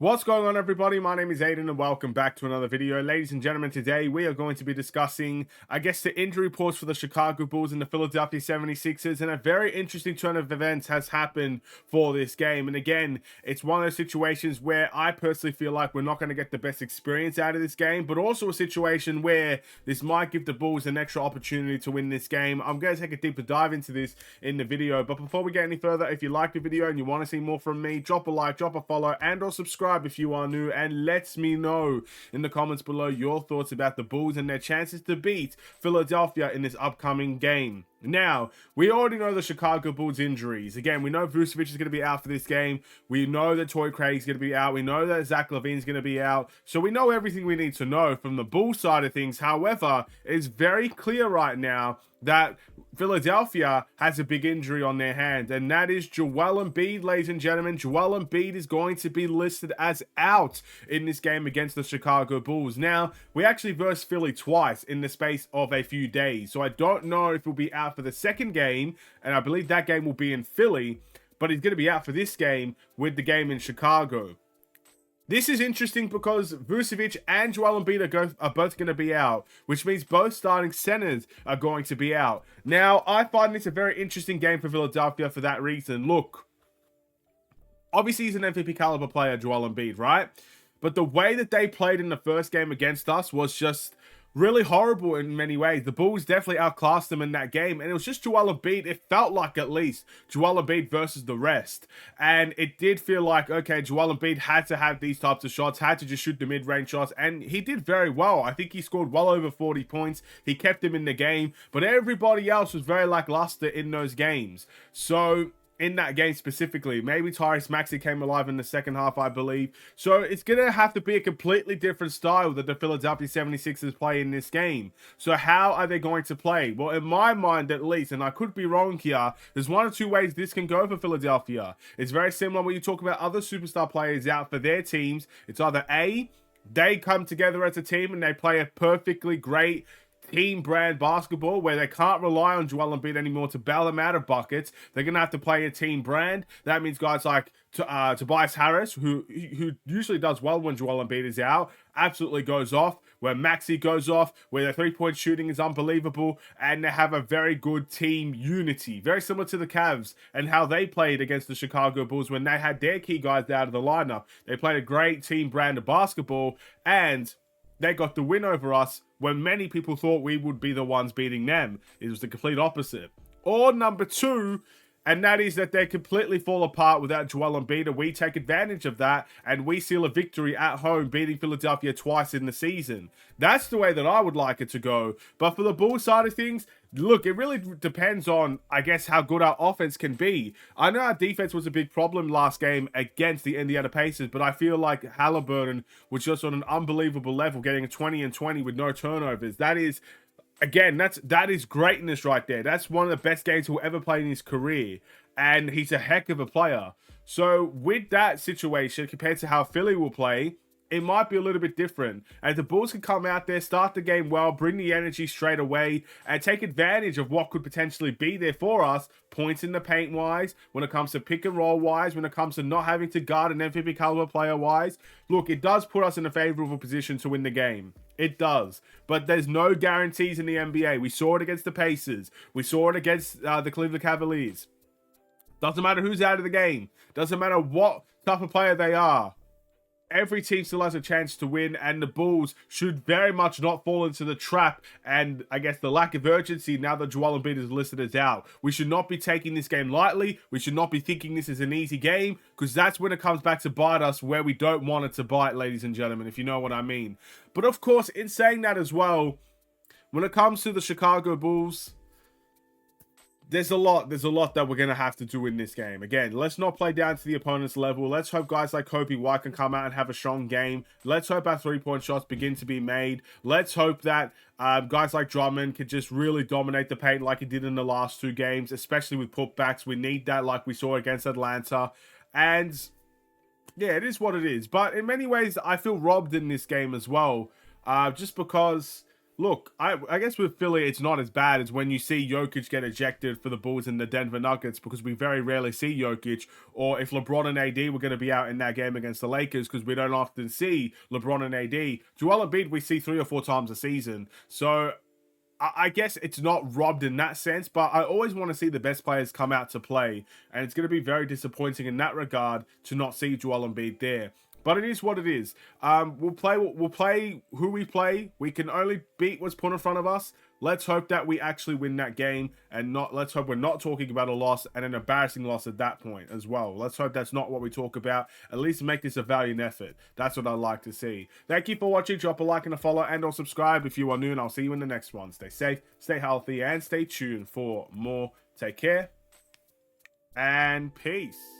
What's going on, everybody? My name is Aiden and welcome back to another video. Ladies and gentlemen, today we are going to be discussing, the injury reports for the Chicago Bulls and the Philadelphia 76ers, and a very interesting turn of events has happened for this game. And again, it's one of those situations where I personally feel like we're not going to get the best experience out of this game, but also a situation where this might give the Bulls an extra opportunity to win this game. I'm going to take a deeper dive into this in the video, but before we get any further, if you like the video and you want to see more from me, drop a like, drop a follow, and or subscribe if you are new, and let me know in the comments below your thoughts about the Bulls and their chances to beat Philadelphia in this upcoming game. Now, we already know the Chicago Bulls injuries. Again, we know Vucevic is going to be out for this game. We know that Torrey Craig's going to be out. We know that Zach LaVine's going to be out. So we know everything we need to know from the Bulls side of things. However, it's very clear right now that Philadelphia has a big injury on their hand, and that is Joel Embiid, ladies and gentlemen. Joel Embiid is going to be listed as out in this game against the Chicago Bulls. Now, we actually versed Philly twice in the space of a few days, so I don't know if he'll be out for the second game, and I believe that game will be in Philly, but he's going to be out for this game with the game in Chicago. This is interesting because Vucevic and Joel Embiid are both going to be out, which means both starting centers are going to be out. Now, I find this a very interesting game for Philadelphia for that reason. Look, obviously he's an MVP caliber player, Joel Embiid, right? But the way that they played in the first game against us was just really horrible in many ways. The Bulls definitely outclassed them in that game, and it was just Joel Embiid. It felt like, at least, Joel Embiid versus the rest. And it did feel like, okay, Joel Embiid had to have these types of shots, had to just shoot the mid-range shots, and he did very well. I think he scored well over 40 points. He kept him in the game, but everybody else was very lackluster in those games. So in that game specifically, maybe Tyrese Maxey came alive in the second half, I believe. So it's going to have to be a completely different style that the Philadelphia 76ers play in this game. So how are they going to play? Well, in my mind at least, and I could be wrong here, there's one or two ways this can go for Philadelphia. It's very similar when you talk about other superstar players out for their teams. It's either A, they come together as a team and they play a perfectly great team brand basketball where they can't rely on Joel Embiid anymore to bail them out of buckets. They're going to have to play a team brand. That means guys like Tobias Harris, who usually does well when Joel Embiid is out, absolutely goes off, where Maxey goes off, where their three-point shooting is unbelievable, and they have a very good team unity. Very similar to the Cavs and how they played against the Chicago Bulls when they had their key guys out of the lineup. They played a great team brand of basketball, and they got the win over us when many people thought we would be the ones beating them. It was the complete opposite. Or number two, and that is that they completely fall apart without Joel Embiid, and we take advantage of that, and we seal a victory at home, beating Philadelphia twice in the season. That's the way that I would like it to go. But for the Bulls side of things, look, it really depends on, I guess, how good our offense can be. I know our defense was a big problem last game against the Indiana Pacers, but I feel like Halliburton was just on an unbelievable level, getting a 20 and 20 with no turnovers. That is, again, that is greatness right there. That's one of the best games he'll ever play in his career, and he's a heck of a player. So with that situation, compared to how Philly will play, it might be a little bit different. And the Bulls can come out there, start the game well, bring the energy straight away, and take advantage of what could potentially be there for us, points in the paint wise, when it comes to pick and roll wise, when it comes to not having to guard an MVP caliber player wise. Look, it does put us in a favorable position to win the game. It does. But there's no guarantees in the NBA. We saw it against the Pacers. We saw it against the Cleveland Cavaliers. Doesn't matter who's out of the game. Doesn't matter what type of player they are. Every team still has a chance to win, and the Bulls should very much not fall into the trap and, I guess, the lack of urgency now that Joel Embiid is listed as out. We should not be taking this game lightly. We should not be thinking this is an easy game, because that's when it comes back to bite us where we don't want it to bite, ladies and gentlemen, if you know what I mean. But, of course, in saying that as well, when it comes to the Chicago Bulls, there's a lot that we're going to have to do in this game. Again, let's not play down to the opponent's level. Let's hope guys like Kobe White can come out and have a strong game. Let's hope our three-point shots begin to be made. Let's hope that guys like Drummond can just really dominate the paint like he did in the last two games, especially with putbacks. We need that like we saw against Atlanta. And yeah, it is what it is. But in many ways, I feel robbed in this game as well. Just because, look, I guess with Philly, it's not as bad as when you see Jokic get ejected for the Bulls and the Denver Nuggets, because we very rarely see Jokic, or if LeBron and AD were going to be out in that game against the Lakers, because we don't often see LeBron and AD. Joel Embiid, we see 3 or 4 times a season. So I guess it's not robbed in that sense, but I always want to see the best players come out to play, and it's going to be very disappointing in that regard to not see Joel Embiid there. But it is what it is. We'll play who we play. We can only beat what's put in front of us. Let's hope that we actually win that game, and let's hope we're not talking about a loss and an embarrassing loss at that point as well. Let's hope that's not what we talk about. At least make this a valiant effort. That's what I'd like to see. Thank you for watching. Drop a like and a follow, and or subscribe if you are new, and I'll see you in the next one. Stay safe, stay healthy, and stay tuned for more. Take care, and peace.